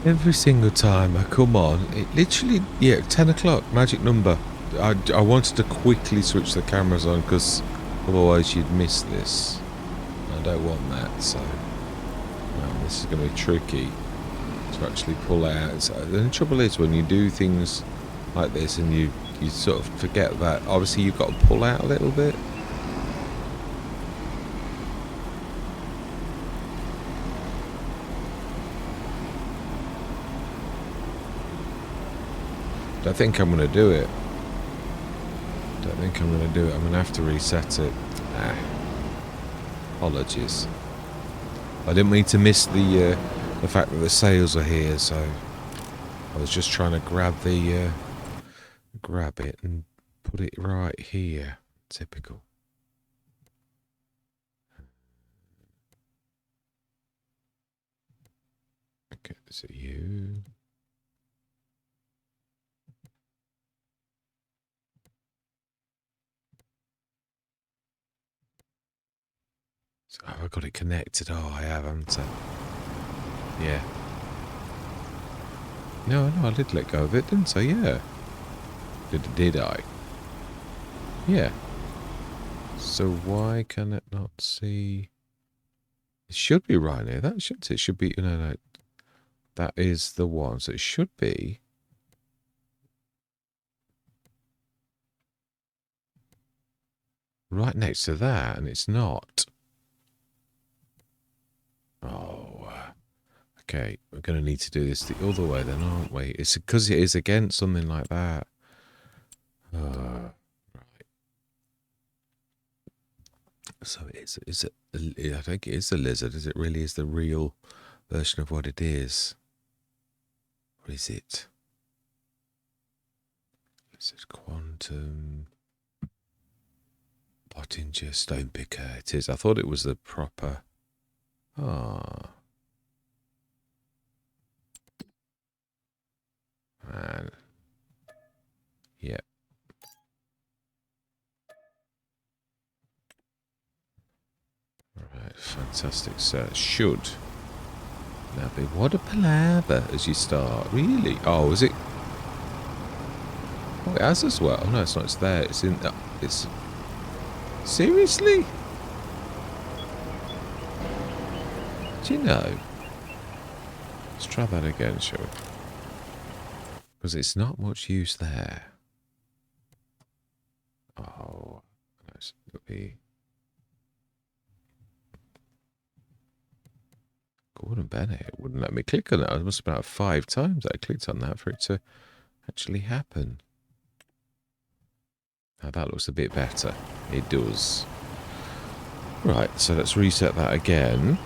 Every single time I come on, it literally, yeah, 10 o'clock, magic number. I wanted to quickly switch the cameras on because otherwise you'd miss this. I don't want that, so this is going to be tricky to actually pull out. So, the trouble is when you do things like this and you sort of forget that obviously you've got to pull out a little bit. Don't think I'm going to do it. I'm going to have to reset it. Apologies. I didn't mean to miss the fact that the sails are here, so I was just trying to grab it and put it right here. Typical. Okay, is it you? So, oh, I got it connected. Oh, I haven't. Yeah. No, I did let go of it, didn't I? Yeah. Did I? Yeah. So why can it not see? It should be right here. That should. It should be. No. That is the one. So it should be. Right next to that, and it's not. Oh. Okay, we're going to need to do this the other way then, aren't we? It's because it is against something like that. Right. So is it? I think it is the lizard. Is it really is the real version of what it is? Or is it? Is it quantum? Pottinger stone picker. It is. I thought it was the proper. Ah. Man. Yeah. Right. Fantastic. So it should now be. What a palaver as you start. Really? Oh, is it? Oh, it has as well. Oh, no, it's not. It's there. It's in. It's. Seriously? Do you know? Let's try that again, shall we? Because it's not much use there. Oh, it'll be Gordon Bennett. It wouldn't let me click on it. I must have been about 5 times I clicked on that for it to actually happen. Now that looks a bit better. It does. Right, so let's reset that again.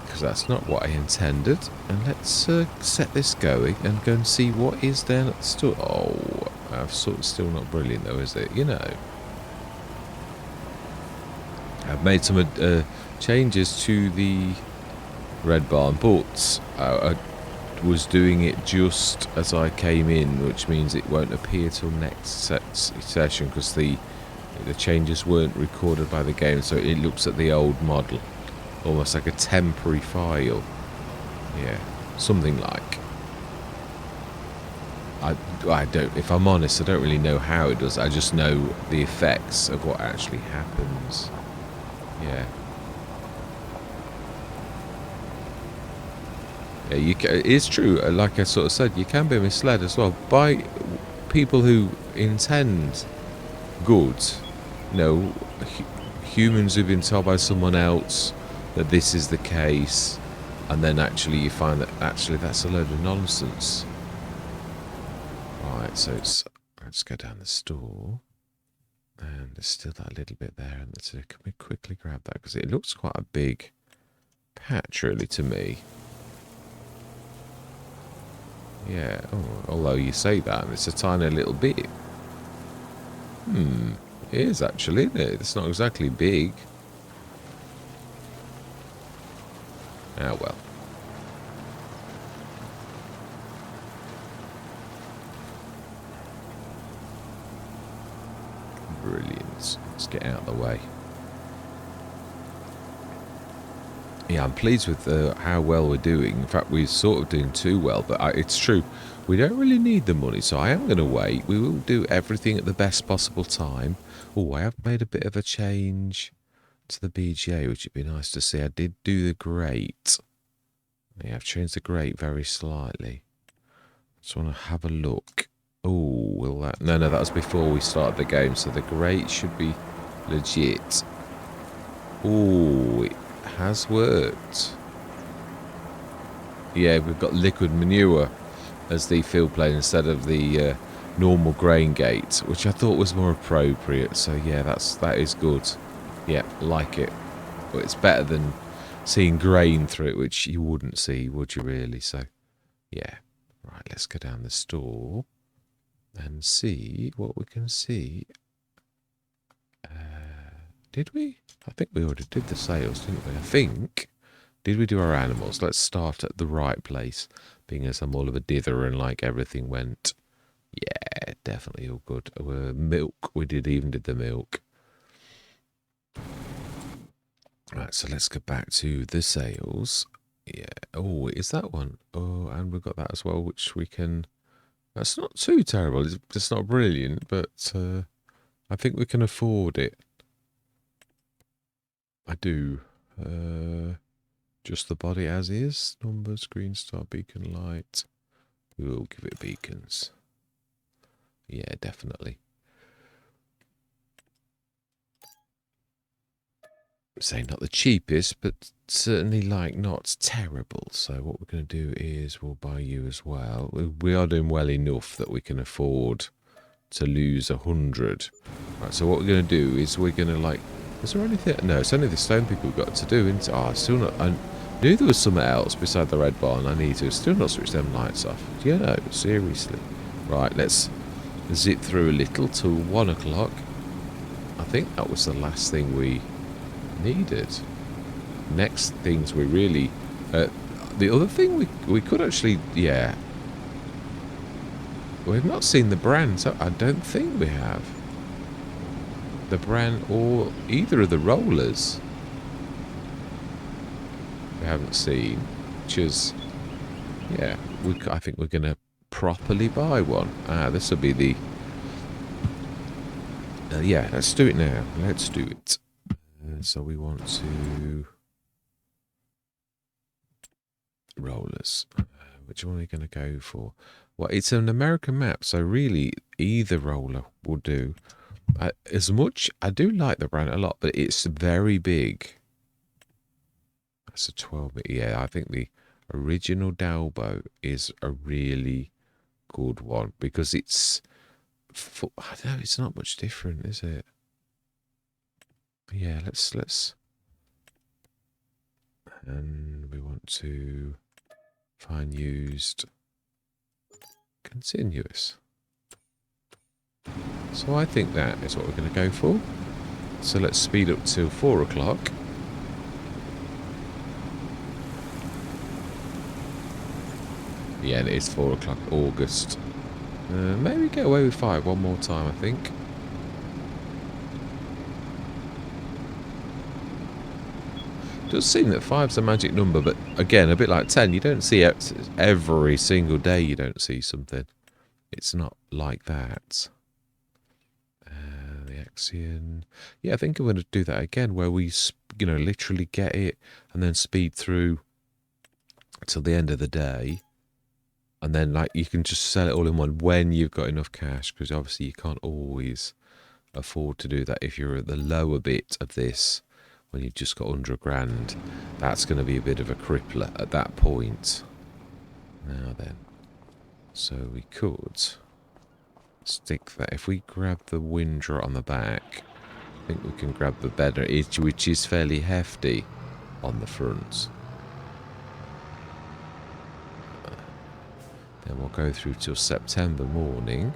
Because that's not what I intended. And let's set this going and go and see what is down at the store. Oh, I've sort of still not brilliant though, is it? You know. I've made some changes to the Red Barn, but I was doing it just as I came in, which means it won't appear till next session because the changes weren't recorded by the game, so it looks at the old model, almost like a temporary file. Yeah, something like. I don't. If I'm honest, I don't really know how it does. I just know the effects of what actually happens. Yeah. Yeah, it is true. Like I sort of said, you can be misled as well by people who intend good. You know, humans who've been told by someone else that this is the case, and then actually you find that actually that's a load of nonsense. Right, so let's go down the store, and there's still that little bit there, and so can we quickly grab that because it looks quite a big patch really to me. Yeah, although you say that, and it's a tiny little bit. It is actually, isn't it? It's not exactly big. Ah, well. Brilliant. Let's get out of the way. Yeah, I'm pleased with how well we're doing. In fact, we're sort of doing too well, but it's true. We don't really need the money, so I am going to wait. We will do everything at the best possible time. Oh, I have made a bit of a change to the BGA, which would be nice to see. I did do the grate. Yeah, I've changed the grate very slightly. Just want to have a look. Oh, will that... No, that was before we started the game, so the grate should be legit. Oh, it has worked. Yeah, we've got liquid manure as the field plane instead of the normal grain gate, which I thought was more appropriate. So yeah, that is good. Yeah, like it. But it's better than seeing grain through it, which you wouldn't see, would you really? So yeah. Right, let's go down the store and see what we can see. Did we? I think we already did the sales, didn't we? I think. Did we do our animals? Let's start at the right place, being as I'm all of a dither and like everything went. Yeah, definitely all good. Milk, we even did the milk. Right, so let's go back to the sales. Yeah. Oh, is that one? Oh, and we've got that as well, which we can... That's not too terrible. It's not brilliant, but I think we can afford it. I do. Just the body as is. Numbers, green star, beacon light. We will give it beacons. Yeah, definitely. Say not the cheapest, but certainly like not terrible. So what we're going to do is we'll buy you as well. We are doing well enough that we can afford to lose 100. Right, so what we're going to do is we're going to like... Is there anything? No, it's only the stone people we've got to do, isn't it? Oh, still not... I knew there was something else beside the red barn I need to. Still not switch them lights off. You know, seriously. Right, let's zip through a little till 1 o'clock. I think that was the last thing we needed. Next things we really... the other thing we could actually... Yeah. We've not seen the brand, so I don't think we have. The brand or either of the rollers. We haven't seen. Which is... Yeah, I think we're going to properly buy one. This will be the... yeah, let's do it now. Let's do it. So we want to... Rollers. Which one are we going to go for? Well, it's an American map, so really either roller will do. As much... I do like the brand a lot, but it's very big. That's a 12... Yeah, I think the original Dalbo is a really good one because it's... I don't know, it's not much different, is it? Yeah, let's... And we want to find used continuous. So I think that is what we're going to go for. So let's speed up till 4 o'clock. Yeah, and it is 4 o'clock, August. Maybe get away with 5 one more time, I think. It does seem that 5's a magic number, but again, a bit like 10, you don't see it every single day. You don't see something. It's not like that. The Axion. Yeah, I think I'm going to do that again, where we, literally get it and then speed through till the end of the day. And then, like, you can just sell it all in one when you've got enough cash, because obviously you can't always afford to do that if you're at the lower bit of this. When you've just got 100 grand, that's going to be a bit of a crippler at that point. Now then, so we could stick that. If we grab the windrow on the back, I think we can grab the better, which is fairly hefty on the front. Then we'll go through till September morning.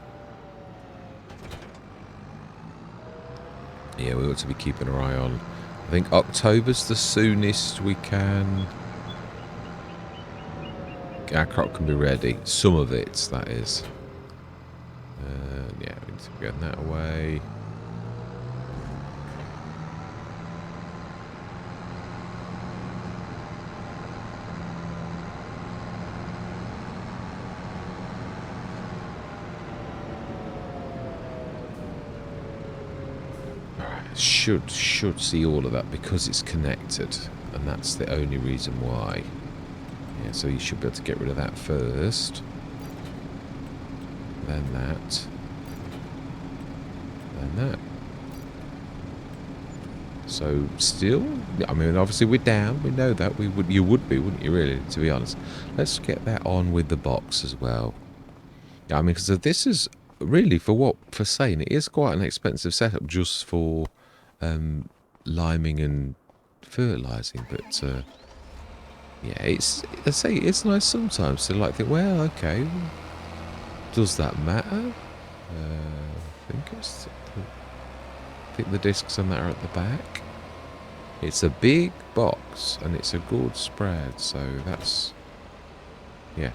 Yeah, we ought to be keeping our eye on. I think October's the soonest we can... Our crop can be ready. Some of it, that is. Yeah, we need to be getting that away. should see all of that because it's connected, and that's the only reason why. Yeah, so you should be able to get rid of that first, then that, then that. So still, I mean, obviously we're down. We know that. You would be, wouldn't you? Really, to be honest. Let's get that on with the box as well. Yeah, I mean, because this is really for saying it is quite an expensive setup just for liming and fertilizing. But yeah, I say it's nice sometimes to like think, well, okay, does that matter? I think the discs on that are at the back. It's a big box and it's a good spread, so that's, yeah,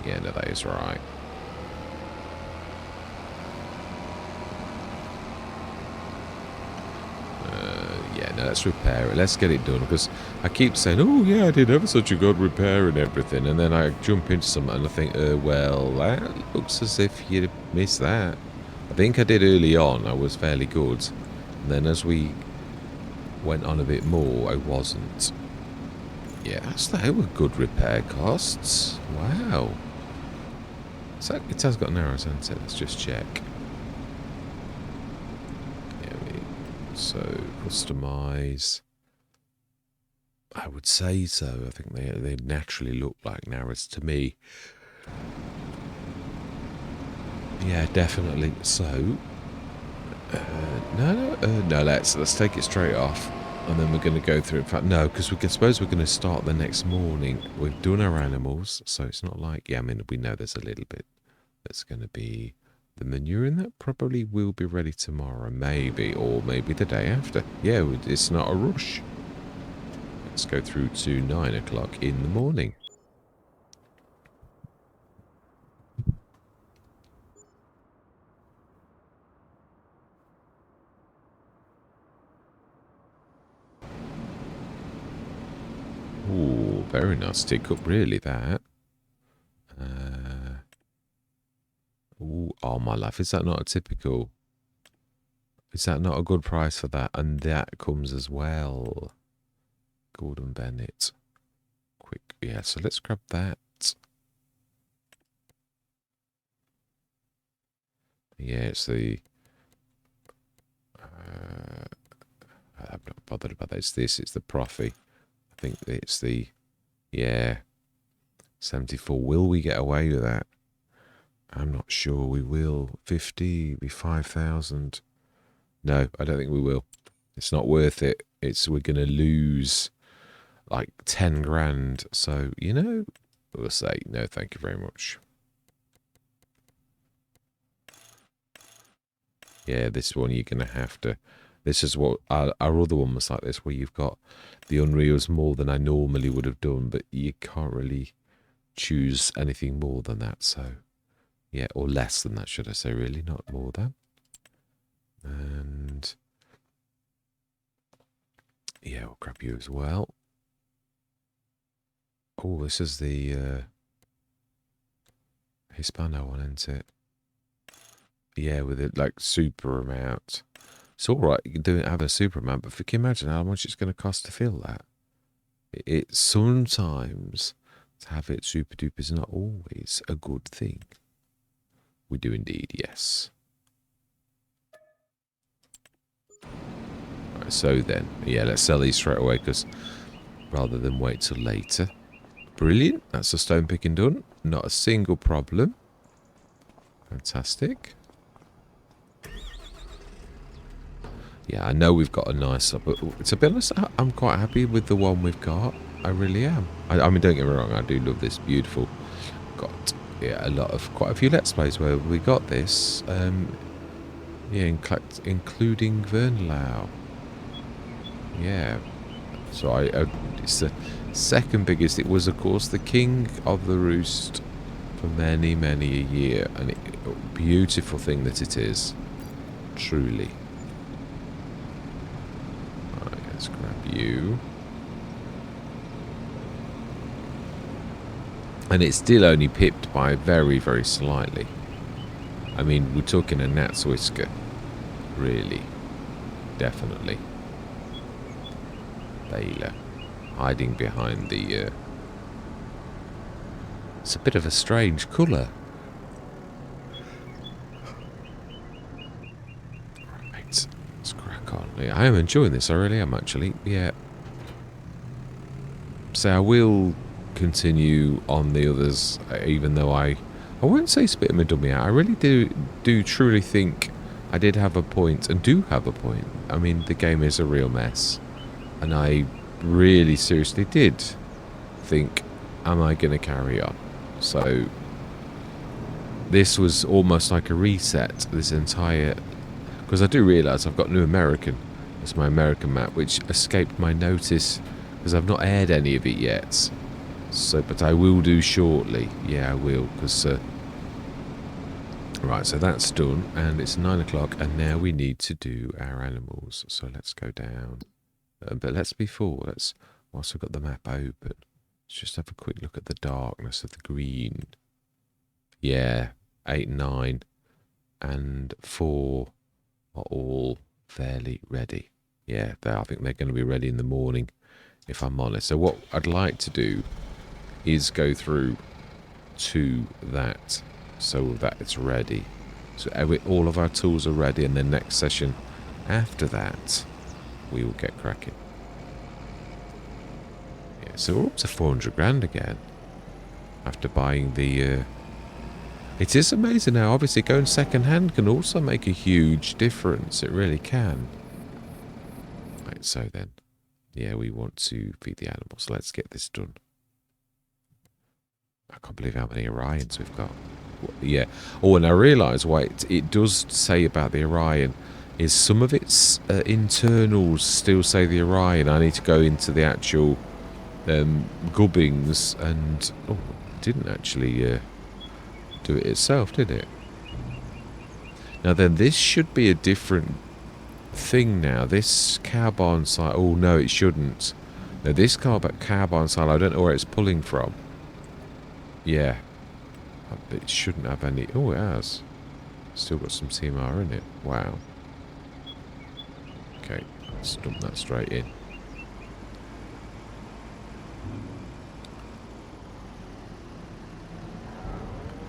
no, that is right. Yeah, no, let's repair it. Let's get it done, because I keep saying, oh yeah, I did ever such a good repair and everything, and then I jump into something and I think, well, that looks as if you missed that. I think I did early on. I was fairly good, and then as we went on a bit more, I wasn't. Yeah, they were good repair costs. Wow. So it has got an arrow sensor. Let's just check. So, customize. I would say so. I think they naturally look like narrows to me. Yeah, definitely. So, no. Let's take it straight off, and then we're going to go through. In fact, no, because suppose we're going to start the next morning. We've done our animals, so it's not like, yeah. I mean, we know there's a little bit that's going to be. The manure in that probably will be ready tomorrow, maybe, or maybe the day after. Yeah, it's not a rush. Let's go through to 9 o'clock in the morning. Ooh, very nice tick up, really, that. Ooh, oh, my life. Is that not a typical... Is that not a good price for that? And that comes as well. Gordon Bennett. Quick. Yeah, so let's grab that. Yeah, it's the... I'm not bothered about that. It's this. It's the Profi. I think it's the... Yeah. 74. Will we get away with that? I'm not sure we will. 50, be 5,000. No, I don't think we will. It's not worth it. We're going to lose like 10 grand. So, we'll say no, thank you very much. Yeah, this one you're going to have to. This is what our other one was like this, where you've got the Unreals more than I normally would have done, but you can't really choose anything more than that. So, yeah, or less than that, should I say, really, not more than. And yeah, we'll grab you as well. Oh, this is the Hispano one, isn't it? Yeah, with it like super amount. It's all right, you can do it, have a super amount, but can you imagine how much it's going to cost to fill that? It sometimes to have it super duper is not always a good thing. We do indeed, yes. Right, so then, yeah, let's sell these straight away, because rather than wait till later. Brilliant, that's the stone picking done. Not a single problem. Fantastic. Yeah, I know we've got a nice... But to be honest, I'm quite happy with the one we've got. I really am. I mean, don't get me wrong, I do love this. Beautiful. Got quite a few Let's Plays where we got this. Yeah, including Vernlau. Yeah. So it's the second biggest. It was, of course, the King of the Roost for many, many a year. And beautiful thing that it is. Truly. Alright, let's grab you. And it's still only pipped by very, very slightly. I mean, we're talking a gnat's whisker. Really. definitely. Baler. Hiding behind the... It's a bit of a strange colour. Right, let's crack on. Yeah, I am enjoying this, I really am actually. Yeah. So I will continue on the others, even though I won't say spit them and dummy out. I really do truly think I did have a point, and do have a point. I mean, the game is a real mess, and I really seriously did think, am I going to carry on? So this was almost like a reset, this entire... Because I do realise I've got New American as my American map, which escaped my notice because I've not aired any of it yet. So, but I will do shortly. Yeah, I will, because... right, so that's done, and it's 9 o'clock, and now we need to do our animals. So let's go down. But whilst I've got the map open, let's just have a quick look at the darkness of the green. Yeah, 8 and 9 and 4 are all fairly ready. Yeah, I think they're going to be ready in the morning, if I'm honest. So what I'd like to do is go through to that so that it's ready. So all of our tools are ready, and then next session after that, we will get cracking. Yeah, so we're up to 400 grand again after buying the... It is amazing how obviously going second hand can also make a huge difference. It really can. Right, so then, yeah, we want to feed the animals. Let's get this done. I can't believe how many Orions we've got. Yeah. Oh, and I realise why it does say about the Orion is some of its internals still say the Orion. I need to go into the actual gubbings and... Oh, it didn't actually do it itself, did it? Now then, this should be a different thing now. This carbon silo... Oh, no, it shouldn't. Now, this carbon silo, I don't know where it's pulling from. Yeah. But it shouldn't have any... Oh, it has. Still got some TMR in it. Wow. Okay, let's dump that straight in.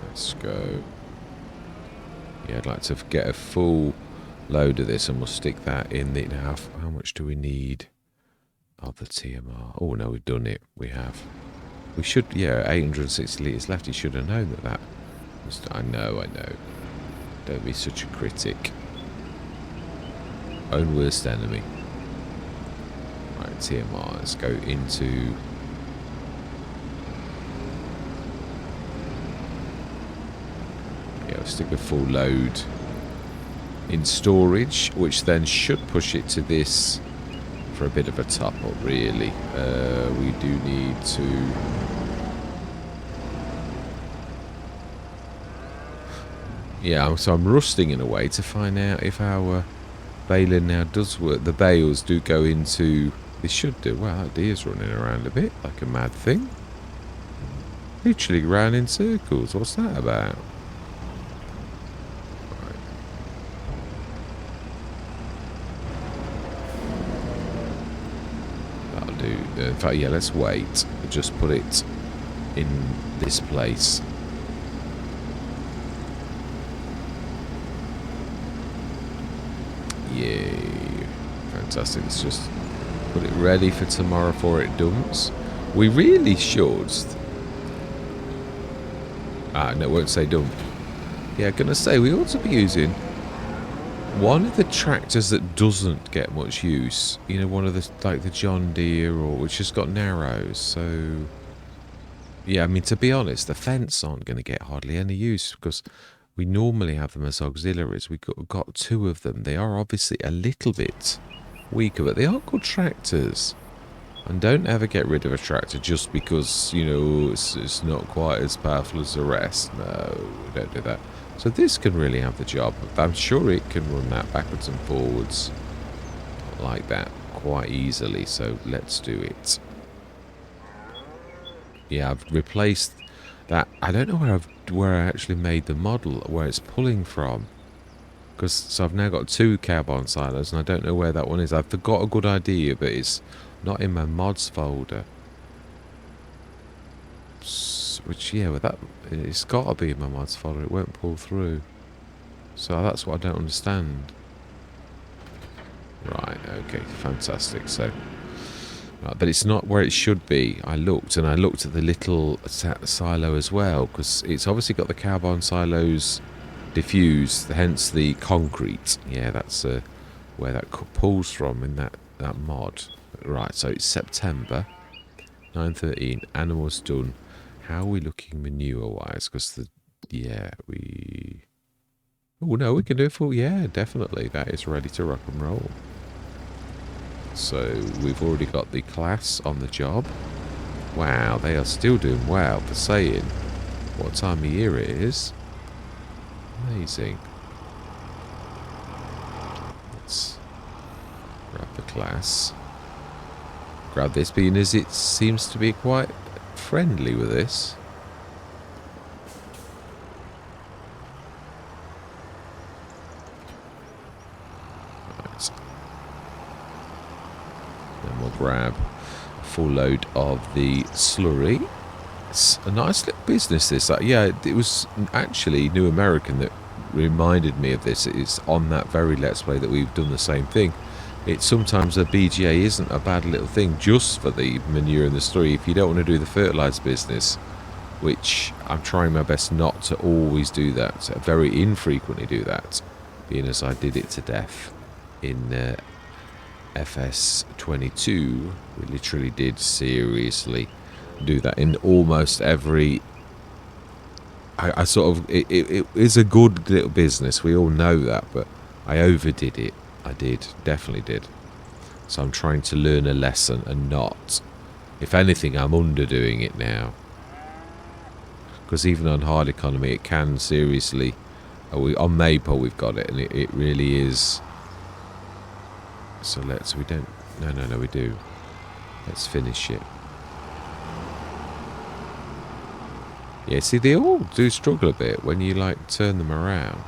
Let's go. Yeah, I'd like to get a full load of this, and we'll stick that in the... Now, how much do we need of the TMR? Oh, no, we've done it. We have. We should... Yeah, 860 litres left. You should have known that was... I know. Don't be such a critic. Own worst enemy. Right, TMR. Let's go into... Yeah, we'll stick a full load in storage, which then should push it to this for a bit of a top-up, really. We do need to... Yeah, so I'm rusting in a way to find out if our baling now does work. The bales do go into... They should do. Wow, that deer's running around a bit like a mad thing. Literally round in circles. What's that about? Right. That'll do. In fact, yeah, let's wait. Just put it in this place. Yay. Fantastic. Let's just put it ready for tomorrow before it dumps. We really should... no, it won't say dump. Yeah, I'm going to say we ought to be using one of the tractors that doesn't get much use. You know, one of the, like the John Deere, or which has got narrows. So, yeah, I mean, to be honest, the fence aren't going to get hardly any use because we normally have them as auxiliaries. We've got two of them. They are obviously a little bit weaker, but they are good tractors. And don't ever get rid of a tractor just because, you know, it's not quite as powerful as the rest. No, don't do that. So this can really have the job. I'm sure it can run that backwards and forwards like that quite easily. So let's do it. Yeah, I've replaced that. I don't know where I actually made the model, where it's pulling from. Because so I've now got 2 carbon silos, and I don't know where that one is. I've got a good idea, but it's not in my mods folder. Which, yeah, well, that it's got to be in my mods folder. It won't pull through. So that's what I don't understand. Right, okay, fantastic. So, right, but it's not where it should be. I looked, and I looked at the little silo as well, because it's obviously got the carbon silos diffused, hence the concrete. Yeah, that's where that pulls from in that mod. Right, so it's September 9:13. Animals done. How are we looking manure-wise? Because we... Oh, no, we can do it full... Yeah, definitely. That is ready to rock and roll. So, we've already got the class on the job. Wow, they are still doing well for saying what time of year it is. Amazing. Let's grab the class. Grab this, being as it seems to be quite friendly with this. Right. Then we'll grab a full load of the slurry. It's a nice little business, this. Yeah, it was actually New American that reminded me of this. It's on that very Let's Play that we've done the same thing. It's sometimes a BGA isn't a bad little thing just for the manure and the slurry if you don't want to do the fertilizer business, which I'm trying my best not to always do that. I very infrequently do that, being as I did it to death in FS25. We literally did seriously do that in almost every... I sort of... It is a good little business, we all know that, but I overdid it. I did, definitely did. So I'm trying to learn a lesson and not. If anything, I'm underdoing it now. Because even on hard economy, it can seriously... on Maple, we've got it, and it really is... So we don't... No, we do. Let's finish it. Yeah, see, they all do struggle a bit when you, like, turn them around.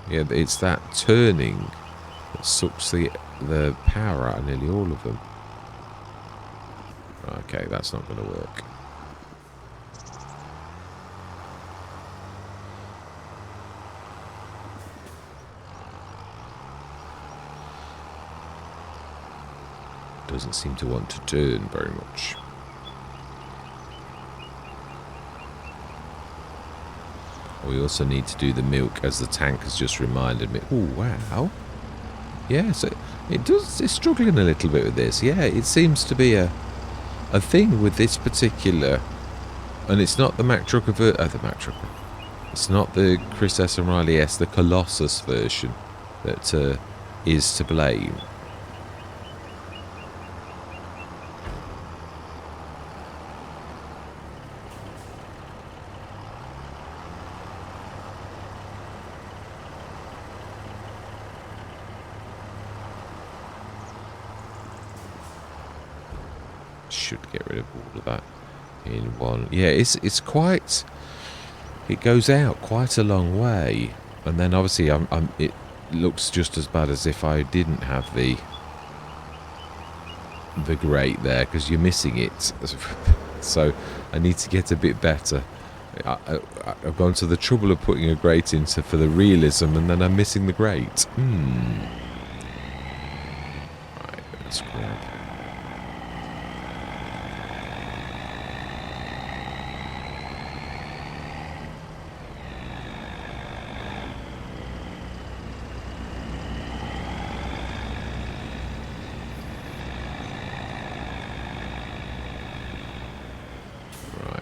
Yeah, it's that turning that sucks the power out of nearly all of them. Okay, that's not going to work. Doesn't seem to want to turn very much. We also need to do the milk, as the tank has just reminded me. Oh, wow. Yeah, so it's struggling a little bit with this. Yeah, it seems to be a thing with this particular... And it's not the Mack Trucker the Mack Trucker. It's not the Chris S. and Riley S, the Colossus version that is to blame. Should get rid of all of that in one. Yeah, it's quite... It goes out quite a long way, and then obviously it looks just as bad as if I didn't have the grate there, because you're missing it. So I need to get a bit better. I've gone to the trouble of putting a grate in for the realism, and then I'm missing the grate. Right, let's grab.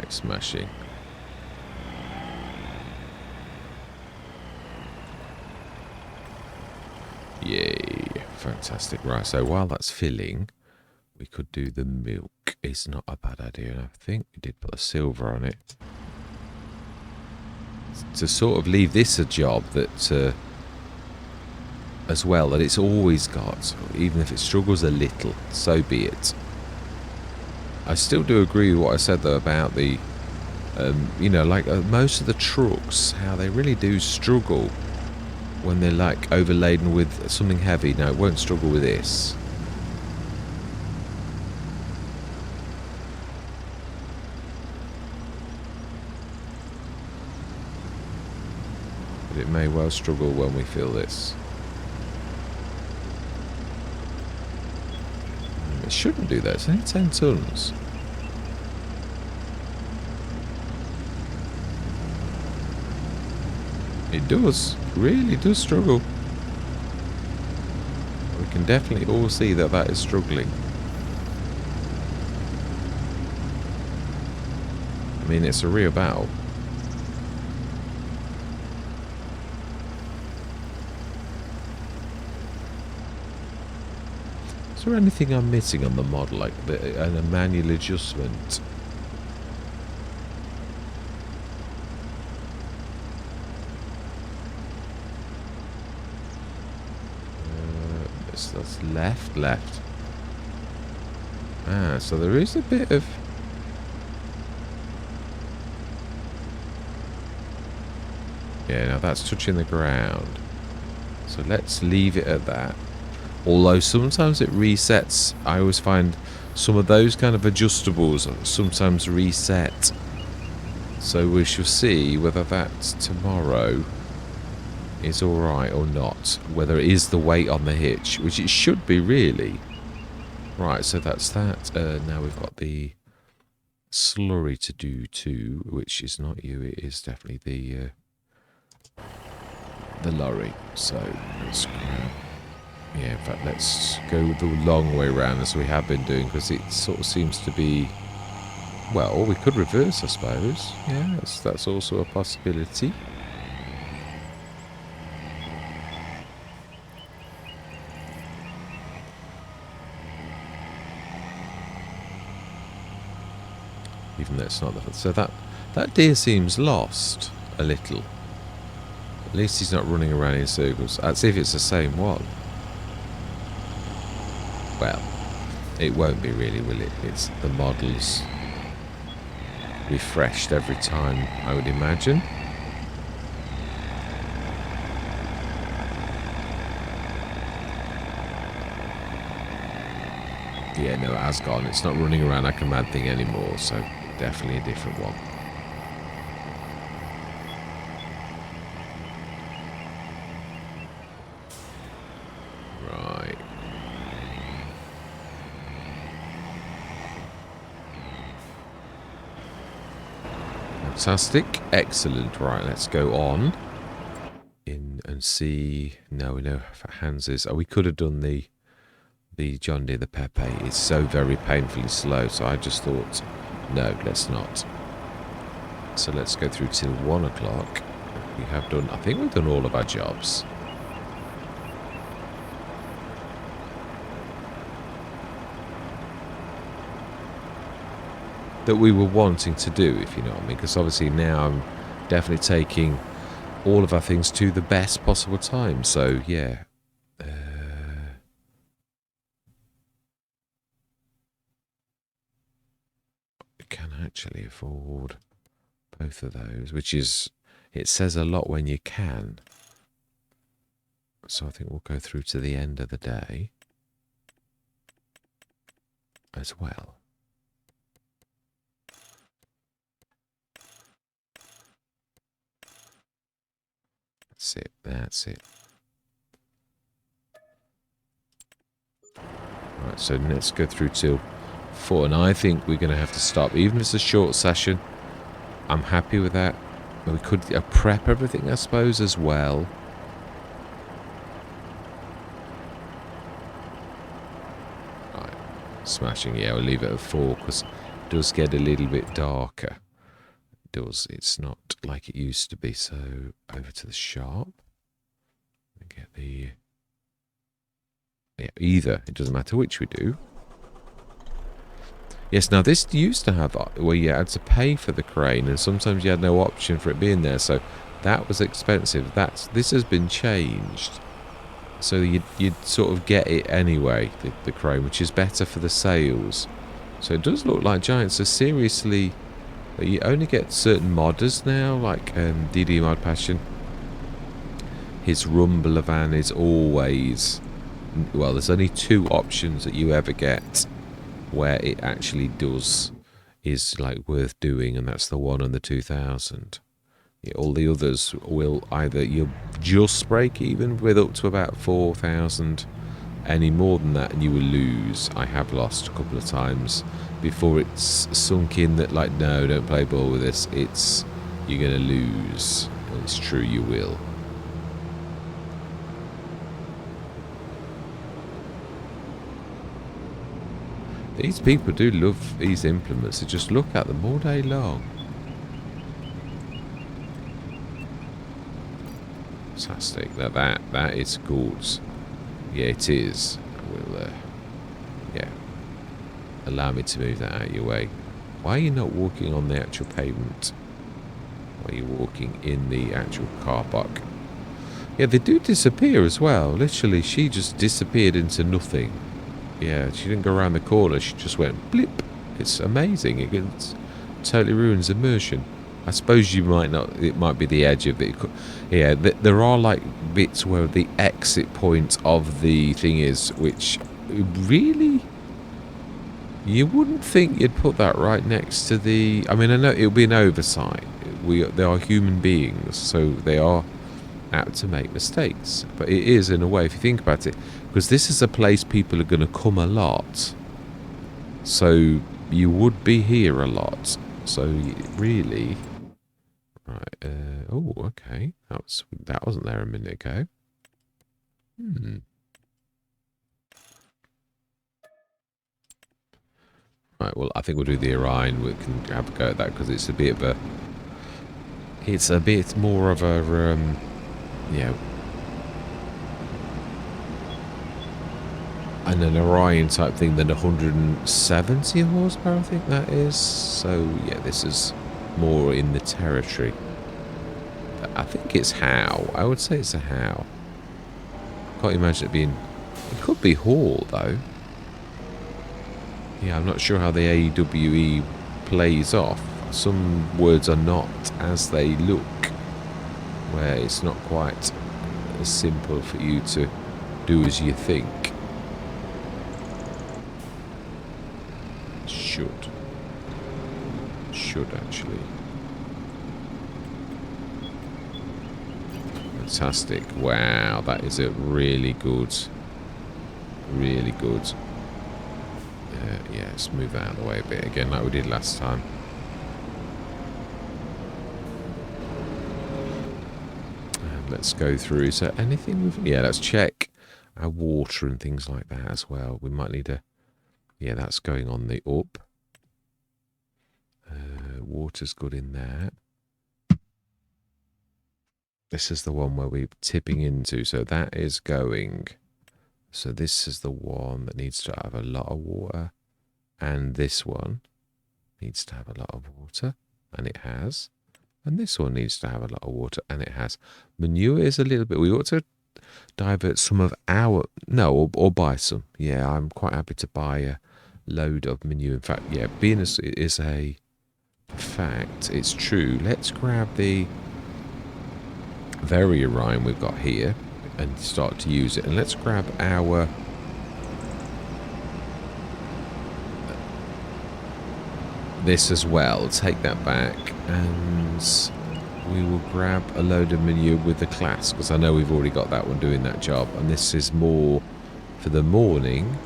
Smashing. Yay, fantastic. Right, so while that's filling, we could do the milk. It's not a bad idea, and I think we did put a silver on it. To sort of leave this a job that, as well, that it's always got, even if it struggles a little, so be it. I still do agree with what I said, though, about the You know, like most of the trucks, how they really do struggle when they're like overladen with something heavy. No, it won't struggle with this. But it may well struggle when we feel this. It shouldn't do that. It's only 10 tons. It does. Really does struggle. We can definitely all see that that is struggling. I mean, it's a real battle. Is there anything I'm missing on the model, like a manual adjustment? That's left. Ah, so there is a bit of... Yeah, now that's touching the ground. So let's leave it at that. Although sometimes it resets. I always find some of those kind of adjustables sometimes reset. So we shall see whether that tomorrow is alright or not. Whether it is the weight on the hitch, which it should be really. Right, so that's that. Now we've got the slurry to do too, which is not you, it is definitely the lorry. So let's grab... Yeah, in fact, let's go the long way around as we have been doing, because it sort of seems to be... Well, we could reverse, I suppose. Yeah, that's also a possibility. Even though it's not the... So that deer seems lost a little. At least he's not running around in circles. As if it's the same one. Well, it won't be really, will it? It's the model's refreshed every time, I would imagine. Yeah, no, it has gone. It's not running around like a mad thing anymore, so definitely a different one. Right. Fantastic. Excellent. Right, let's go on in and see. No, we know for Hans's. Oh, we could have done the John Deere, the Pepe. It's so very painfully slow, so I just thought, no, let's not. So let's go through till 1 o'clock. We have done, I think we've done all of our jobs. That we were wanting to do, if you know what I mean, because obviously now I'm definitely taking all of our things to the best possible time, so yeah. Can actually afford both of those, which is, it says a lot when you can. So I think we'll go through to the end of the day as well. That's it. Right, so let's go through till 4, and I think we're going to have to stop. Even if it's a short session, I'm happy with that. We could prep everything, I suppose, as well. Right, smashing. Yeah, we'll leave it at 4 because it does get a little bit darker. It does. It's not like it used to be. So over to the shop. Get the... Yeah, either. It doesn't matter which we do. Yes, now this used to have where you had to pay for the crane, and sometimes you had no option for it being there, so that was expensive. This has been changed, so you'd sort of get it anyway, the crane, which is better for the sales. So it does look like Giants are seriously But you only get certain modders now, like DD Mod Passion. His Rumbler van is always... Well, there's only 2 options that you ever get where it actually is like worth doing, and that's the 1 and the 2000. Yeah, all the others will either you'll just break even with up to about 4,000. Any more than that and you will lose. I have lost a couple of times before it's sunk in that, like, no, don't play ball with this. You're gonna lose. And it's true, you will. These people do love these implements. They just look at them all day long. Fantastic. Now that is gorgeous. Yeah, it is. We'll, yeah. Allow me to move that out of your way. Why are you not walking on the actual pavement? Why are you walking in the actual car park? Yeah, they do disappear as well. Literally, she just disappeared into nothing. Yeah, she didn't go around the corner. She just went blip. It's amazing. It totally ruins immersion. I suppose you might not. It might be the edge of it. Yeah, there are like bits where the exit point of the thing is, which really you wouldn't think you'd put that right next to the. I mean, I know it'll be an oversight. They are human beings, so they are apt to make mistakes. But it is, in a way, if you think about it, because this is a place people are going to come a lot. So you would be here a lot. So really. Right, oh, okay. That wasn't there a minute ago. Right, well, I think we'll do the Orion. We can have a go at that because it's a bit of a... It's a bit more of a, yeah... And an Orion type thing than 170 horsepower, I think that is. So, yeah, this is more in the territory. I think it's how. I would say it's a how. Can't imagine it being... It could be Hall, though. Yeah, I'm not sure how the AWE plays off. Some words are not as they look, where it's not quite as simple for you to do as you think. Should actually. Fantastic. Wow, that is a really good. Yeah, let's move that out of the way a bit again like we did last time. And let's go through. Is there anything with... Yeah, let's check our water and things like that as well. We might need a... Yeah, that's going on the up. Water's good in there. This is the one where we're tipping into. So that is going... So this is the one that needs to have a lot of water. And this one needs to have a lot of water. And it has. And this one needs to have a lot of water. And it has. Manure is a little bit... We ought to divert some of our... No, or buy some. Yeah, I'm quite happy to buy a load of manure. In fact, yeah, being as it is a fact, it's true. Let's grab the very Orion we've got here and start to use it. And let's grab our this as well. Take that back and we will grab a load of manure with the class, because I know we've already got that one doing that job. And this is more for the morning.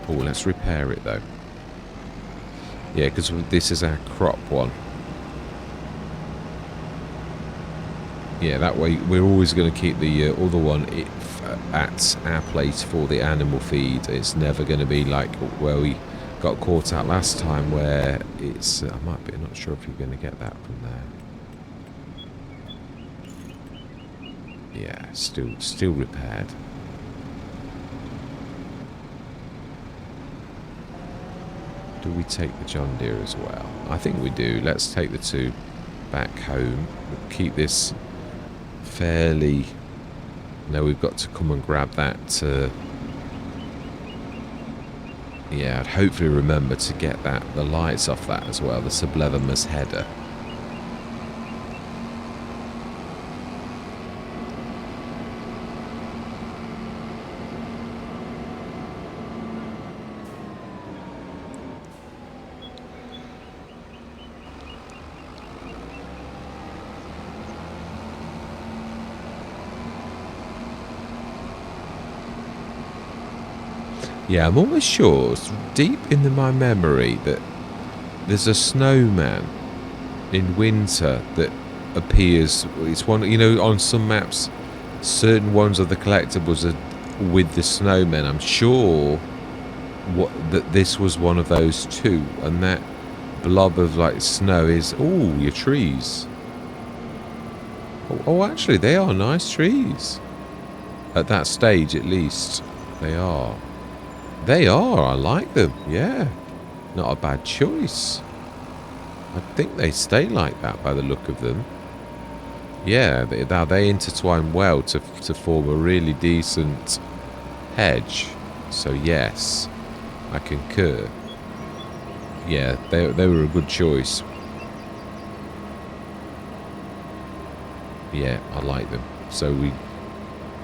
Oh, let's repair it though. Yeah, because this is our crop one. Yeah, that way we're always going to keep the other one at our place for the animal feed. It's never going to be like where we got caught out last time, where it's... I might be not sure if you're going to get that from there. Yeah, still repaired. Do we take the John Deere as well? I think we do. Let's take the 2 back home. We'll keep this fairly... No, we've got to come and grab that Yeah, I'd hopefully remember to get the lights off that as well, the sublevamos header. Yeah, I'm almost sure, it's deep in my memory, that there's a snowman in winter that appears. It's one, on some maps, certain ones of the collectibles are with the snowmen. I'm sure that this was one of those too, and that blob of like snow is your trees. Oh, actually, they are nice trees. At that stage, at least, they are. They are. I like them. Yeah, not a bad choice. I think they stay like that by the look of them. Yeah, they intertwine well to form a really decent hedge. So yes, I concur. Yeah, they were a good choice. Yeah, I like them. So we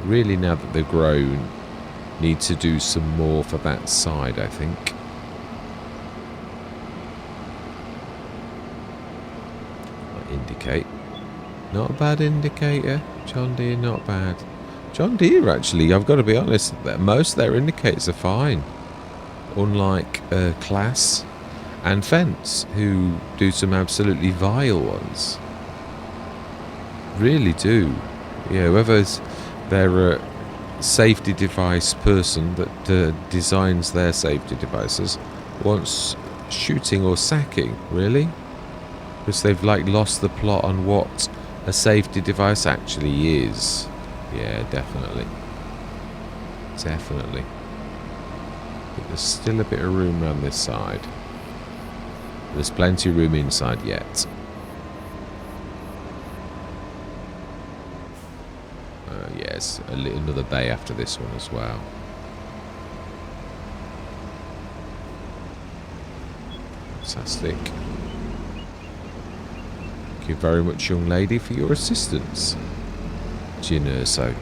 really, now that they've grown, need to do some more for that side, I think. Indicate. Not a bad indicator. John Deere, not bad. John Deere, actually, I've got to be honest, most of their indicators are fine. Unlike Class and Fence, who do some absolutely vile ones. Really do. Yeah, whoever's their safety device person that designs their safety devices wants shooting or sacking, really? Because they've lost the plot on what a safety device actually is. Yeah, definitely. Definitely. But there's still a bit of room around this side. There's plenty of room inside yet. Yes, another bay after this one as well. Fantastic. Thank you very much, young lady, for your assistance. Ginerso.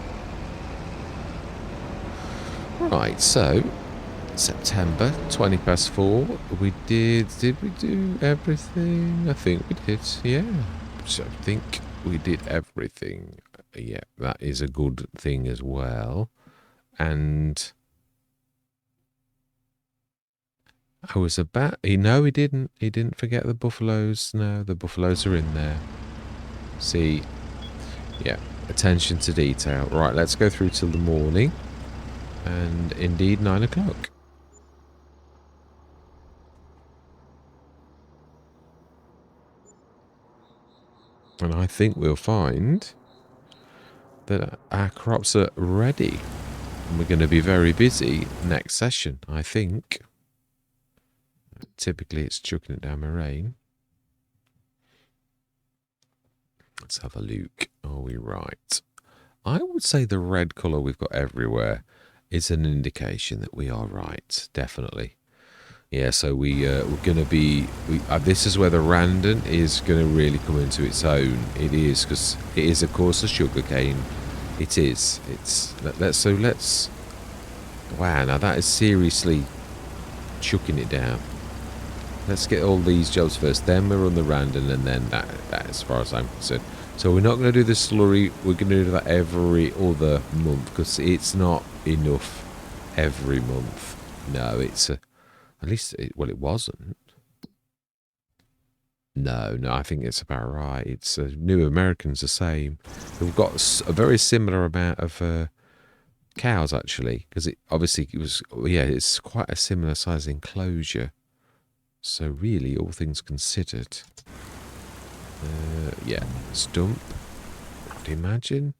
Right, so September, 4:20. Did we do everything? I think we did, yeah. So I think we did everything. Yeah, that is a good thing as well. And I was about... No, he didn't. He didn't forget the buffaloes. No, the buffaloes are in there. See, yeah, attention to detail. Right, let's go through till the morning. And indeed, 9 o'clock. And I think we'll find that our crops are ready. And we're going to be very busy next session, I think. Typically, it's chucking it down my rain. Let's have a look. Are we right? I would say the red colour we've got everywhere is an indication that we are right. Definitely. Yeah, so we're going to be... this is where the Randon is going to really come into its own. It is, because it is, of course, a sugarcane. It is. Let's... Wow, now that is seriously chucking it down. Let's get all these jobs first, then we'll run the Randon, and then that as far as I'm concerned. So we're not going to do the slurry, we're going to do that every other month, because it's not enough every month. No, it's at least, it wasn't. No, I think it's about right. It's New American's the same. We've got a very similar amount of cows, actually, because it's quite a similar size enclosure. So really, all things considered, yeah, stump, I'd imagine.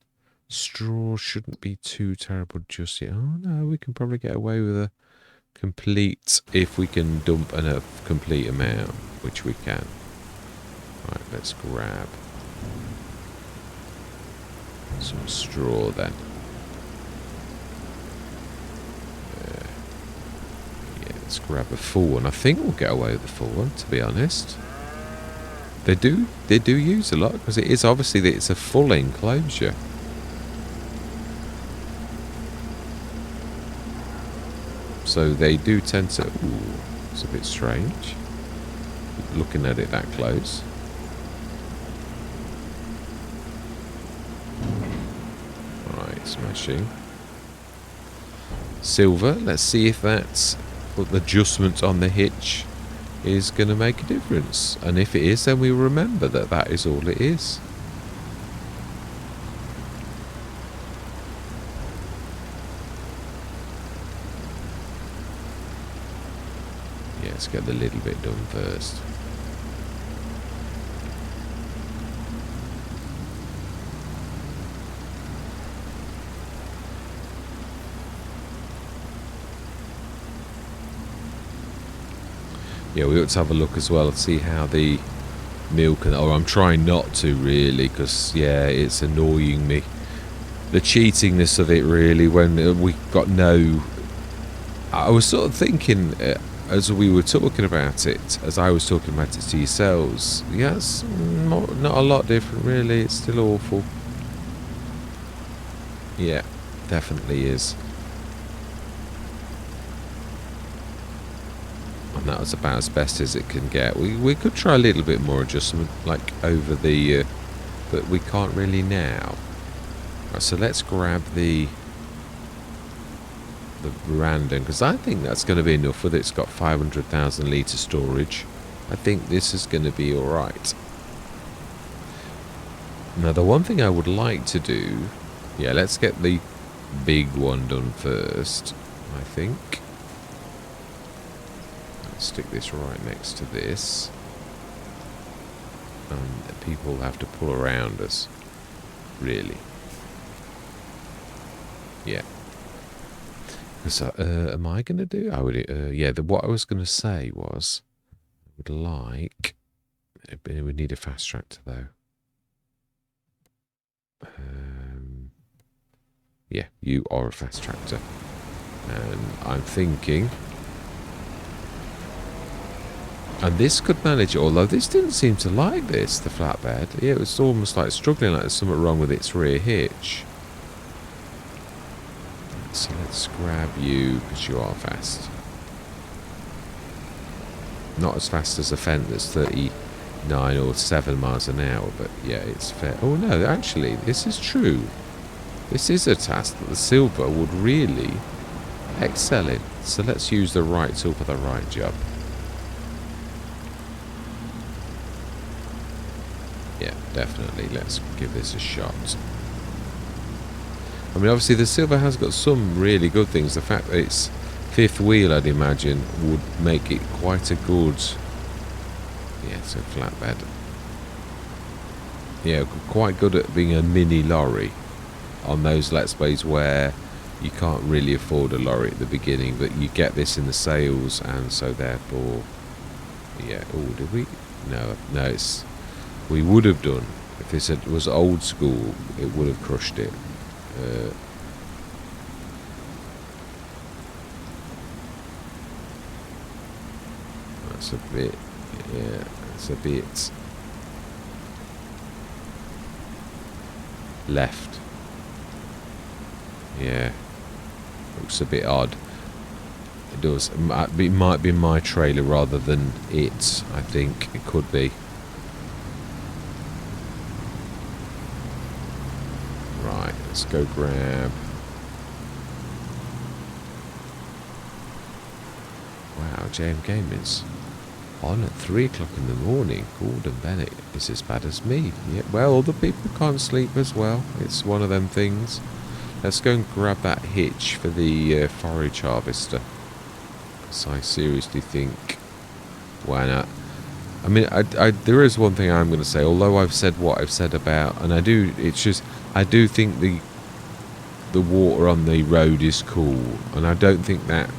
Straw shouldn't be too terrible just yet. Oh no, we can probably get away with a complete, if we can dump a complete amount, which we can. Right, let's grab some straw then. Yeah, Let's grab a full one. I think we'll get away with the full one, to be honest. They do use a lot, because it is obviously that it's a full enclosure. So they do tend to... Ooh, it's a bit strange, looking at it that close. Right, smashing. Silver, let's see if that's the adjustment on the hitch is going to make a difference. And if it is, then we remember that that is all it is. Yeah, let's get the little bit done first. Yeah, we ought to have a look as well and see how the milk and... Or I'm trying not to, really, because, yeah, it's annoying me. The cheatingness of it, really, when we got no... I was sort of thinking, as we were talking about it, as I was talking about it to yourselves, yes, not a lot different, really. It's still awful. Yeah, definitely is. And that was about as best as it can get. We could try a little bit more adjustment, like over the... but we can't really now. Right, so let's grab the random, because I think that's going to be enough with it. It's got 500,000 litre storage. I think this is going to be alright. Now, the one thing I would like to do... Yeah, let's get the big one done first, I think. Stick this right next to this, and people have to pull around us, really. Yeah. So, am I going to do? I would. Yeah. What I was going to say was, I would like. We need a fast tractor though. Yeah, you are a fast tractor, and I'm thinking. And this could manage it, although this didn't seem to like this, the flatbed. Yeah, it was almost like struggling, like there's something wrong with its rear hitch. So let's grab you, because you are fast. Not as fast as a Fendt that's 39 or 7 miles an hour, but yeah, it's fair. Oh no, actually, this is true. This is a task that the Silver would really excel in. So let's use the right tool for the right job. Yeah, definitely. Let's give this a shot. I mean, obviously, the Silver has got some really good things. The fact that it's fifth wheel, I'd imagine, would make it quite a good... Yeah, it's a flatbed. Yeah, quite good at being a mini lorry on those Let's Plays where you can't really afford a lorry at the beginning, but you get this in the sales, and so therefore... Yeah, oh, did we? No, it's... We would have done. If this was old school, it would have crushed it. That's a bit... Yeah, that's a bit... left. Yeah. Looks a bit odd. It does. It might be my trailer rather than it, I think. It could be. Let's go grab... Wow, JM Gaming's on at 3 o'clock in the morning. Gordon Bennett is as bad as me. Yeah, well, other people can't sleep as well. It's one of them things. Let's go and grab that hitch for the forage harvester. So I seriously think... Why not? I mean, there is one thing I'm going to say. Although I've said what I've said about... And I do... It's just... I do think the water on the road is cool, and I don't think that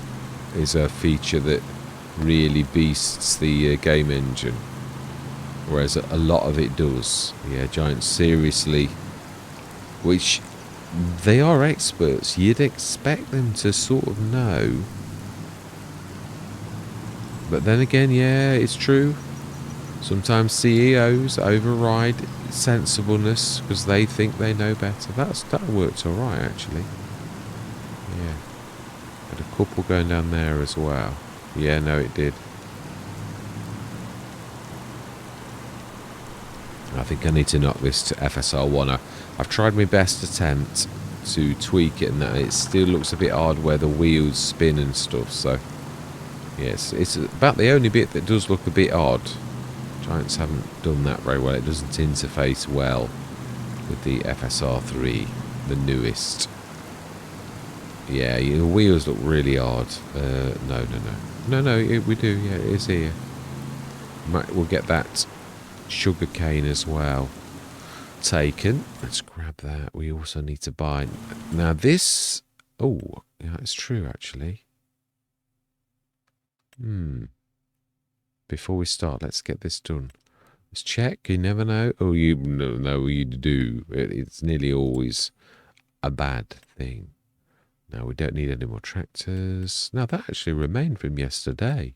is a feature that really beasts the game engine, whereas a lot of it does. Yeah, Giants, seriously, which they are experts. You'd expect them to sort of know But then again, yeah, it's true. Sometimes CEOs override sensibleness because they think they know better. That worked all right, actually. Yeah. Had a couple going down there as well. Yeah, no, it did. I think I need to knock this to FSR1. I've tried my best attempt to tweak it, and that it still looks a bit odd where the wheels spin and stuff. So, yes, it's about the only bit that does look a bit odd. Giants haven't done that very well. It doesn't interface well with the FSR3, the newest. Yeah, the wheels look really odd. No, we do. Yeah, it is here. We'll get that sugar cane as well taken. Let's grab that. We also need to buy now this. Oh, yeah, it's true actually. Before we start, let's get this done. Let's check. You never know. Oh, you know you do. It's nearly always a bad thing. Now we don't need any more tractors. Now that actually remained from yesterday.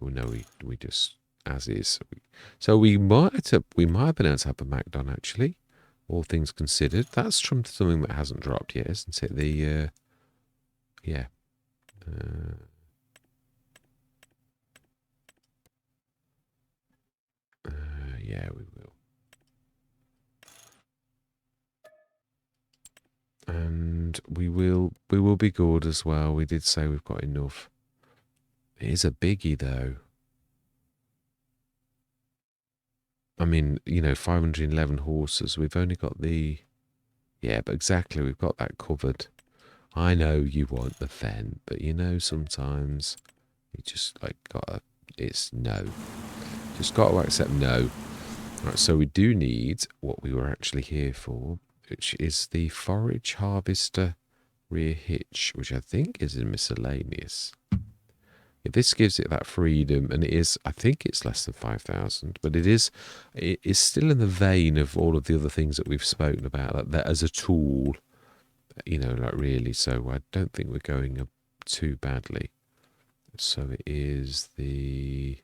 No, we just as is. So we might have been able to have a Mac done actually. All things considered, that's from something that hasn't dropped yet, isn't it? The yeah. Yeah, we will. And we will be good as well. We did say we've got enough. It is a biggie though. I mean, 511 horses. We've only got the... Yeah, but exactly, we've got that covered. I know you want the Fen, but sometimes you just gotta... It's no. Just got to accept no. Right, so we do need what we were actually here for, which is the forage harvester rear hitch, which I think is in miscellaneous. Yeah, this gives it that freedom, and it is, I think it's less than 5,000, but it is still in the vein of all of the other things that we've spoken about, that as a tool, really. So I don't think we're going up too badly. So it is the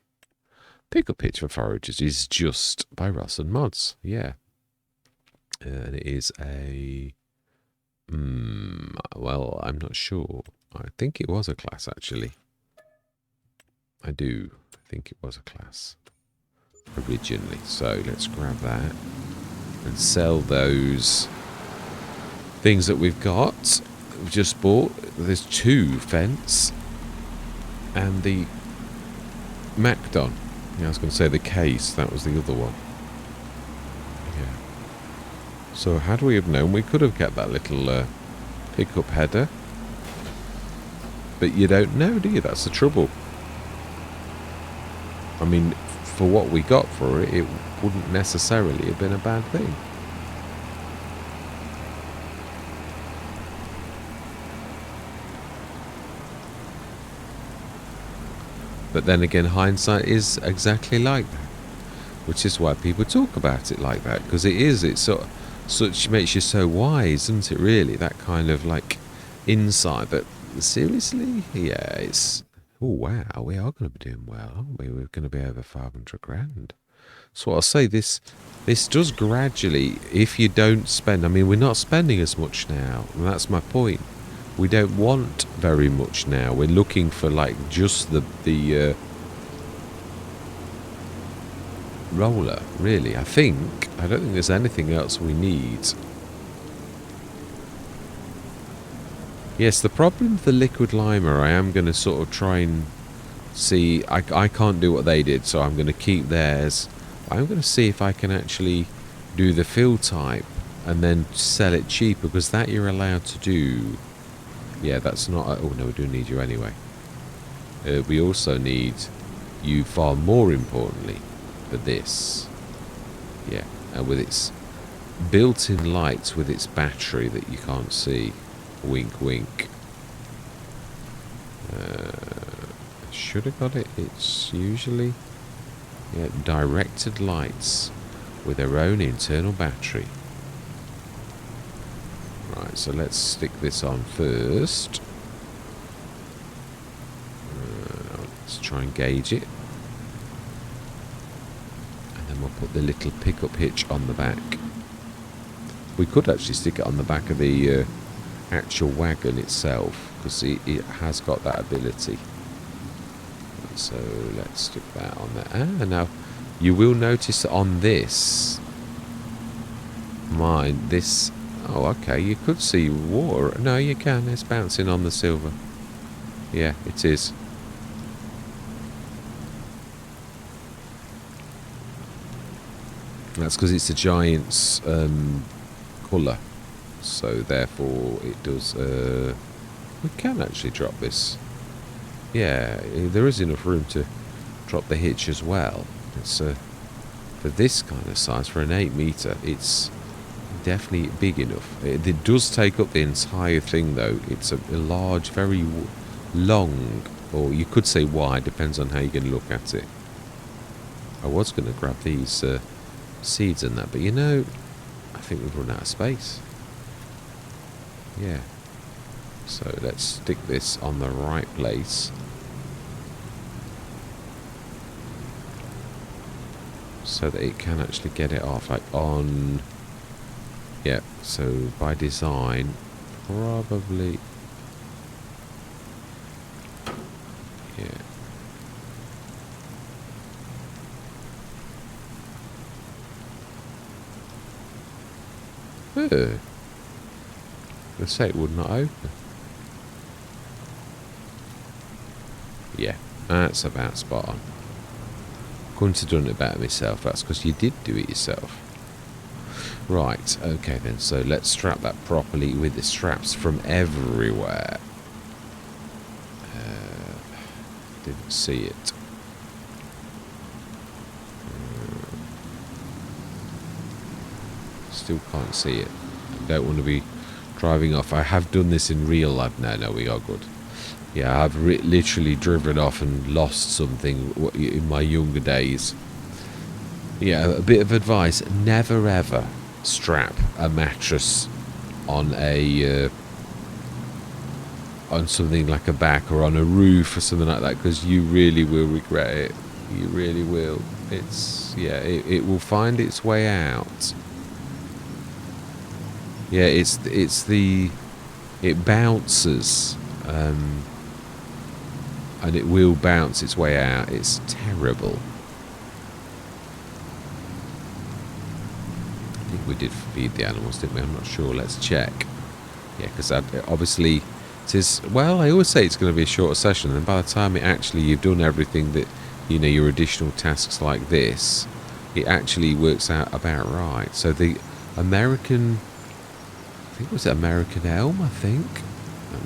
pickup hitch for foragers is just by Ross and Mods, yeah. And it is a, well, I'm not sure. I think it was a class, actually. I do think it was a class originally. So let's grab that and sell those things that we've got. We've just bought. There's 2 fence and the Macdon. Yeah, I was going to say the case. That was the other one. Yeah. So had we have known, we could have kept that little pickup header. But you don't know, do you? That's the trouble. I mean, for what we got for it, it wouldn't necessarily have been a bad thing. But then again, hindsight is exactly like that, which is why people talk about it like that, because it's such makes you so wise, isn't it? Really, that kind of insight. But seriously, yeah, it's. Oh wow, we are going to be doing well, aren't we? We're going to be over 500 grand. So I'll say this does gradually, if you don't spend. I mean, we're not spending as much now, and that's my point. We don't want very much now. We're looking for just the roller, really. I don't think there's anything else we need. Yes, the problem with the liquid limer, I am going to sort of try and see. I can't do what they did, so I'm going to keep theirs. I'm going to see if I can actually do the fill type and then sell it cheaper, because that you're allowed to do. Yeah, that's not... Oh, no, we do need you anyway. We also need you far more importantly for this. Yeah, and with its built-in lights with its battery that you can't see. Wink, wink. Should have got it. It's usually directed lights with their own internal battery. Right, so let's stick this on first. Just try and gauge it. And then we'll put the little pickup hitch on the back. We could actually stick it on the back of the actual wagon itself, because it has got that ability. So let's stick that on there. Ah, now you will notice that on this, this. Oh, okay. You could see water. No, you can. It's bouncing on the silver. Yeah, it is. That's because it's a Giant's colour. So therefore it does... we can actually drop this. Yeah, there is enough room to drop the hitch as well. It's for this kind of size, for an 8 metre, it's definitely big enough. It does take up the entire thing though. It's a large, very long, or you could say wide, depends on how you can look at it. I was going to grab these seeds and that, but you know, I think we've run out of space. Yeah. So let's stick this on the right place. So that it can actually get it off, like on... Yeah, so by design, probably... Yeah. Let's say it would not open. Yeah, that's about spot on. Couldn't have done it better myself. That's because you did do it yourself. Right, okay then. So let's strap that properly with the straps from everywhere. Didn't see it. Still can't see it. Don't want to be driving off. I have done this in real life. No, we are good. Yeah, I've literally driven off and lost something in my younger days. Yeah, a bit of advice. Never ever strap a mattress on a... on something like a back or on a roof or something like that, because you really will regret it. You really will. It's... yeah, it will find its way out. Yeah, it's the... it bounces... and it will bounce its way out. It's terrible. I think we did feed the animals, didn't we? I'm not sure. Let's check. Yeah, because obviously it is... well, I always say it's going to be a shorter session, and by the time you've done everything that, you know, your additional tasks like this, it actually works out about right. So the American... I think it was American elm, I think.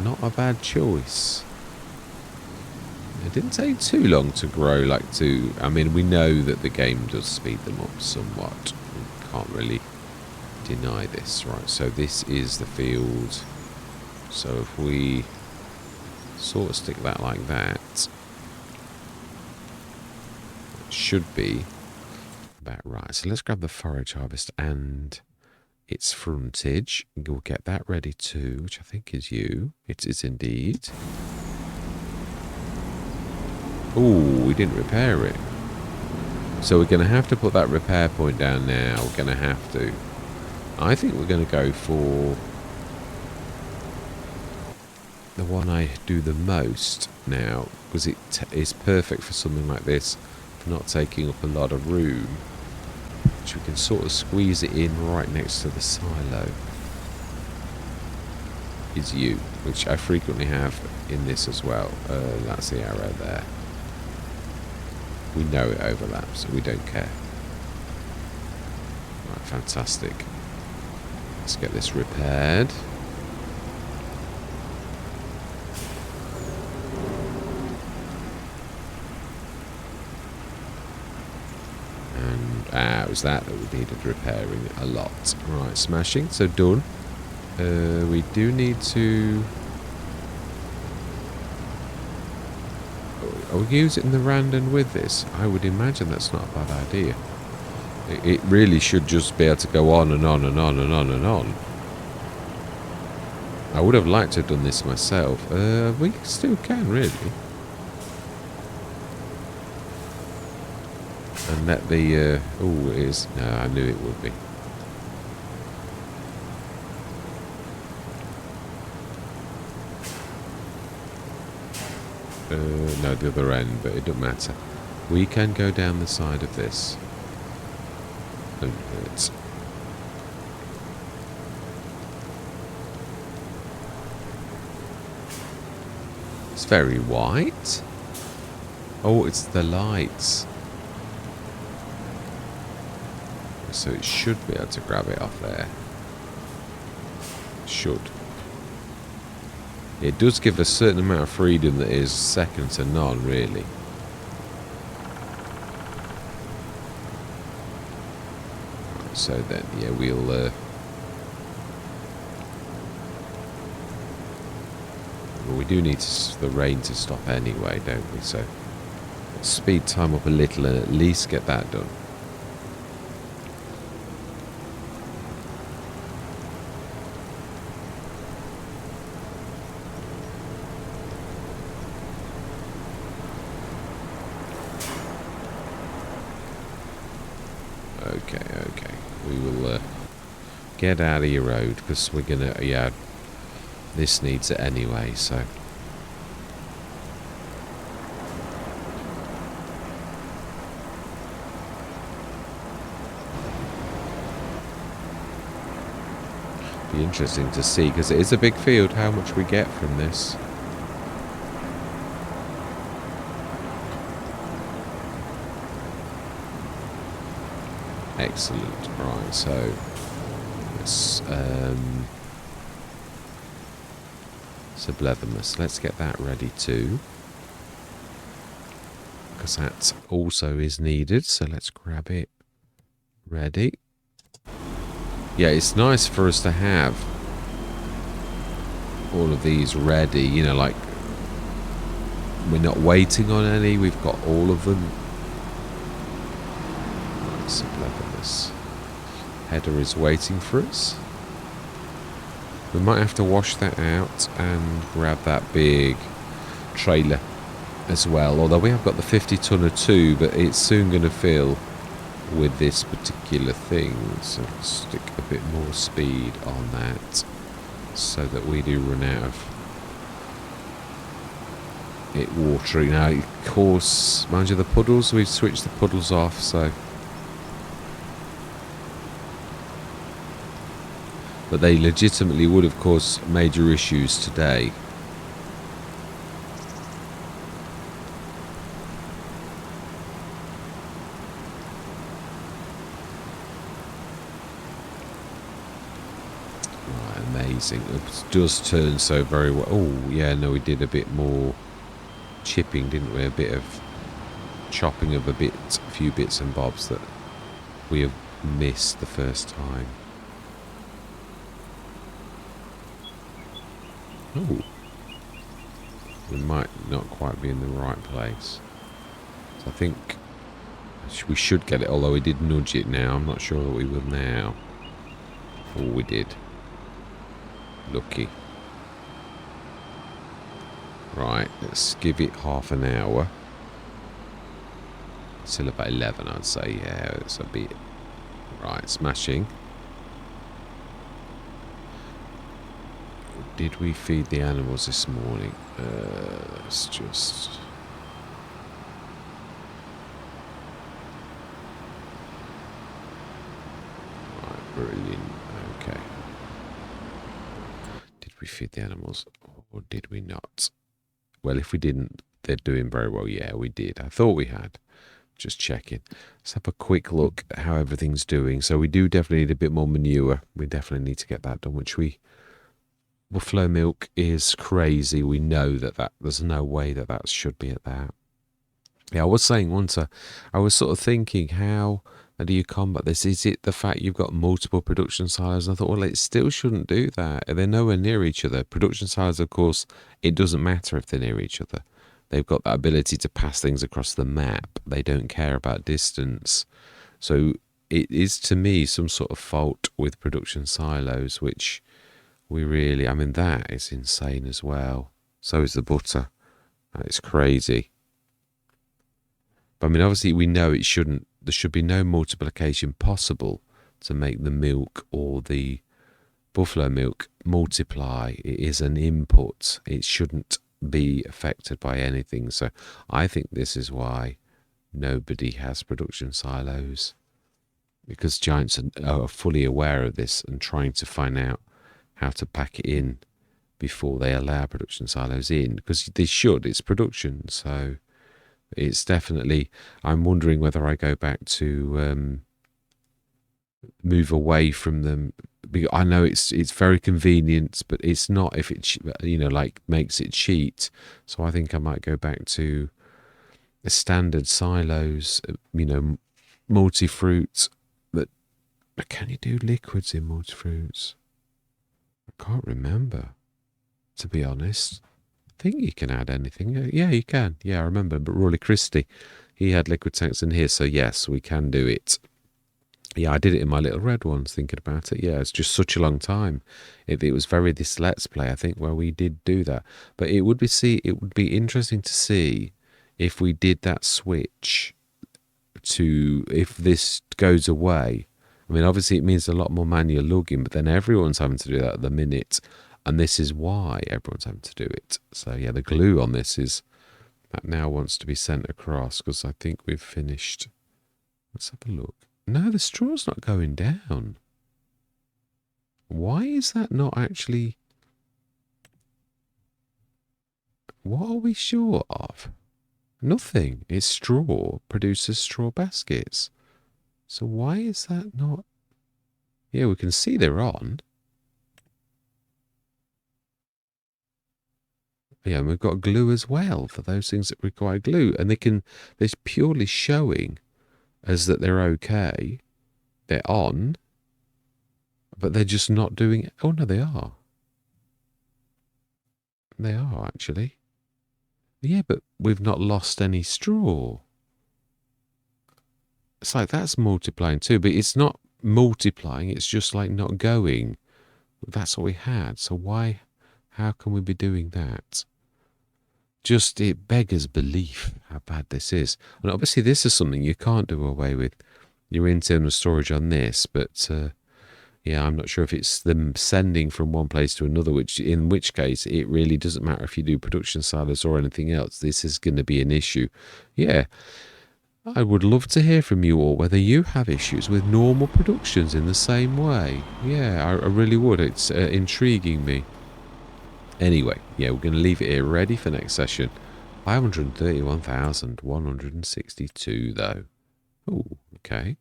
Not a bad choice. It didn't take too long to grow, like to... I mean, we know that the game does speed them up somewhat. We can't really deny this, right? So this is the field. So if we sort of stick that like that, it should be about right. So let's grab the forage harvest and its frontage. We'll get that ready too, which I think is you. It is indeed. Oh, we didn't repair it. So we're going to have to put that repair point down now. We're going to have to. I think we're going to go for the one I do the most now, because it is perfect for something like this, for not taking up a lot of room, which we can sort of squeeze it in right next to the silo. Is you, which I frequently have in this as well. That's the arrow there. We know it overlaps, so we don't care. Right, fantastic. Let's get this repaired. And it was that we needed repairing a lot. Right, smashing. So done. We do need to... Are we using the random with this? I would imagine that's not a bad idea. It really should just be able to go on and on and on and on and on. I would have liked to have done this myself. We still can, really. And let the... oh, it is. No, I knew it would be. No, the other end, but it doesn't matter. We can go down the side of this. Don't hurt. It's very white. Oh, it's the lights. So it should be able to grab it off there. Should. It does give a certain amount of freedom that is second to none, really. Right, so then, yeah, we'll... well, we do need the rain to stop anyway, don't we? So let's speed time up a little and at least get that done. Okay. We will get out of your road because we're gonna, yeah, this needs it anyway, so. Be interesting to see because it is a big field how much we get from this. Excellent. Right, so let's Sublevamos. Let's get that ready too, because that also is needed. So let's grab it ready. Yeah, it's nice for us to have all of these ready. You know, like we're not waiting on any. We've got all of them. Sublevamos. Header is waiting for us. We might have to wash that out and grab that big trailer as well. Although we have got the 50 tonner too, but it's soon going to fill with this particular thing. So let's stick a bit more speed on that so that we do run out of it watering. Now, of course, mind you, the puddles, we've switched the puddles off, so. But they legitimately would have caused major issues today. Right, amazing. It does turn so very well. Oh, yeah, no, we did a bit more chipping, didn't we? A bit of chopping of a few bits and bobs that we have missed the first time. Oh, we might not quite be in the right place. So I think we should get it, although we did nudge it now. I'm not sure that we will now. Oh, we did. Lucky. Right, let's give it half an hour. Still about 11, I'd say. Yeah, it's a bit. Right, smashing. Did we feed the animals this morning? Let's just... Right, brilliant. Okay. Did we feed the animals or did we not? Well, if we didn't, they're doing very well. Yeah, we did. I thought we had. Just checking. Let's have a quick look at how everything's doing. So we do definitely need a bit more manure. We definitely need to get that done, which we... Buffalo milk is crazy. We know that there's no way that should be at that. Yeah, I was saying once, I was sort of thinking, how do you combat this? Is it the fact you've got multiple production silos? And I thought, well, it still shouldn't do that. They're nowhere near each other. Production silos, of course, it doesn't matter if they're near each other. They've got that ability to pass things across the map. They don't care about distance. So it is, to me, some sort of fault with production silos, which... we really, I mean, that is insane as well. So is the butter. It's crazy. But I mean, obviously we know it shouldn't there should be no multiplication possible to make the milk or the buffalo milk multiply. It is an input. It shouldn't be affected by anything. So I think this is why nobody has production silos, because giants are fully aware of this and trying to find out how to pack it in before they allow production silos in, because they should. It's production. So it's definitely, I'm wondering whether I go back to move away from them. I know it's very convenient, but it's not if it, like makes it cheat. So I think I might go back to standard silos, multi-fruit. But can you do liquids in multi-fruits? I can't remember, to be honest. I think you can add anything. Yeah, you can. Yeah, I remember. But Rory Christie, he had liquid tanks in here. So yes, we can do it. Yeah, I did it in my little red ones, thinking about it. Yeah, it's just such a long time. It was very this Let's Play, I think, where we did do that. But it would be interesting to see if we did that switch to, if this goes away. I mean, obviously it means a lot more manual logging, but then everyone's having to do that at the minute. And this is why everyone's having to do it. So yeah, the glue on this is, that now wants to be sent across, because I think we've finished. Let's have a look. No, the straw's not going down. Why is that not actually... What are we sure of? Nothing. It's straw produces straw baskets. So why is that not... Yeah, we can see they're on. Yeah, and we've got glue as well for those things that require glue. And they're purely showing as that they're okay. They're on. But they're just not doing it. Oh, no, they are. They are, actually. Yeah, but we've not lost any straw. It's like that's multiplying too, but it's not multiplying. It's just like not going. That's what we had. So why, how can we be doing that? Just, it beggars belief how bad this is. And obviously this is something you can't do away with, your internal storage on this, but yeah, I'm not sure if it's them sending from one place to another, in which case it really doesn't matter if you do production silos or anything else. This is going to be an issue. Yeah, I would love to hear from you all whether you have issues with normal productions in the same way. Yeah, I really would. It's intriguing me. Anyway, yeah, we're going to leave it here ready for next session. 531,162 though. Oh, okay.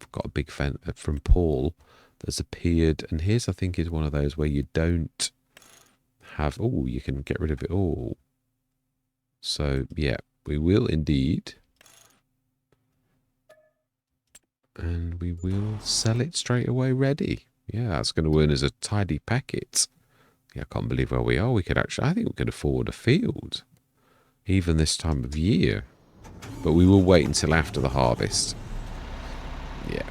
I've got a big fan from Paul that's appeared, and here's, I think, is one of those where you don't have, oh, you can get rid of it all. So yeah, we will indeed, and we will sell it straight away ready. Yeah, that's going to earn us a tidy packet. Yeah, I can't believe where we are. We could actually, I think we could afford a field even this time of year, but we will wait until after the harvest. Yeah.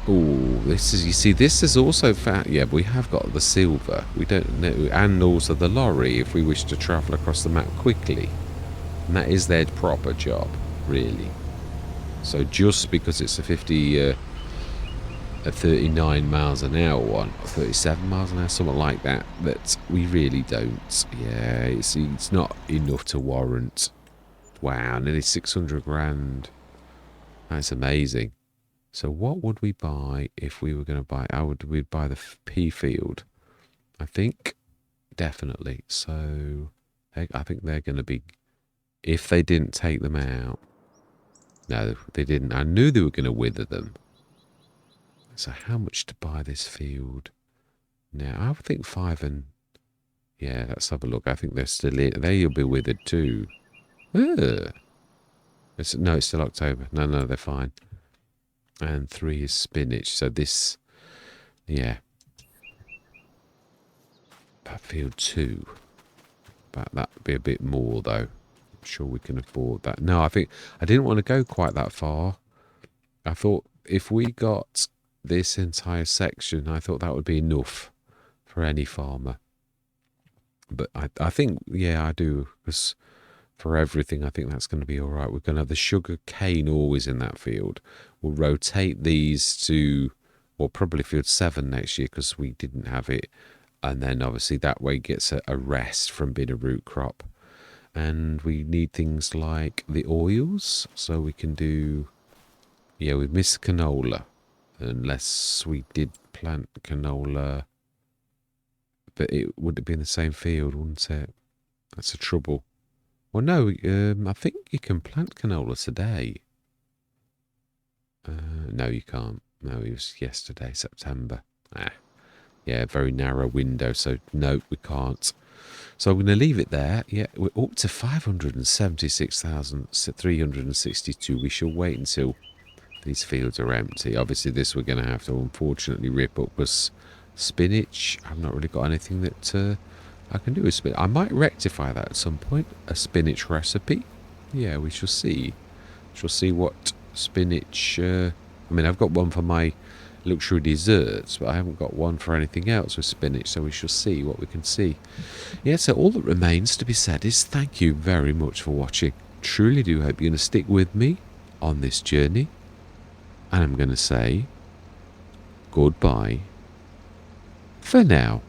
Oh, this is, you see, this is also fat. Yeah, but we have got the silver. We don't know, and also the lorry if we wish to travel across the map quickly. And that is their proper job, really. So just because it's a 39 miles an hour one, or 37 miles an hour, something like that, that we really don't. Yeah, it's not enough to warrant. Wow, nearly 600 grand. That's amazing. So what would we buy if we were going to buy? We'd buy the pea field, I think, definitely. So I think they're going to be, if they didn't take them out. No, they didn't. I knew they were going to wither them. So how much to buy this field? Now, I would think 5 and... Yeah, let's have a look. I think they're still in. They'll be withered too. No, it's still October. No, they're fine. And 3 is spinach. So this... Yeah. That field 2. But that would be a bit more, though. I'm sure we can afford that. No, I think... I didn't want to go quite that far. I thought if we got this entire section, I thought that would be enough for any farmer. But I think, yeah, I do. Because for everything, I think that's going to be all right. We're going to have the sugar cane always in that field. We'll rotate these to, well, probably field 7 next year because we didn't have it. And then obviously that way gets a rest from being a root crop. And we need things like the oils, so we can do, yeah, we missed canola. Unless we did plant canola, but it would be in the same field, wouldn't it? That's the trouble. Well, no, I think you can plant canola today. No, you can't. No, it was yesterday, September. Yeah, very narrow window, so no, we can't. So I'm going to leave it there. Yeah, we're up to 576,362. We shall wait until these fields are empty. Obviously, this we're going to have to unfortunately rip up as spinach. I've not really got anything that I can do with spinach. I might rectify that at some point. A spinach recipe. Yeah, we shall see. Shall see what spinach. I mean, I've got one for my luxury desserts, but I haven't got one for anything else with spinach, so we shall see what we can see. Yeah, so all that remains to be said is thank you very much for watching. Truly do hope you're going to stick with me on this journey. And I'm going to say goodbye for now.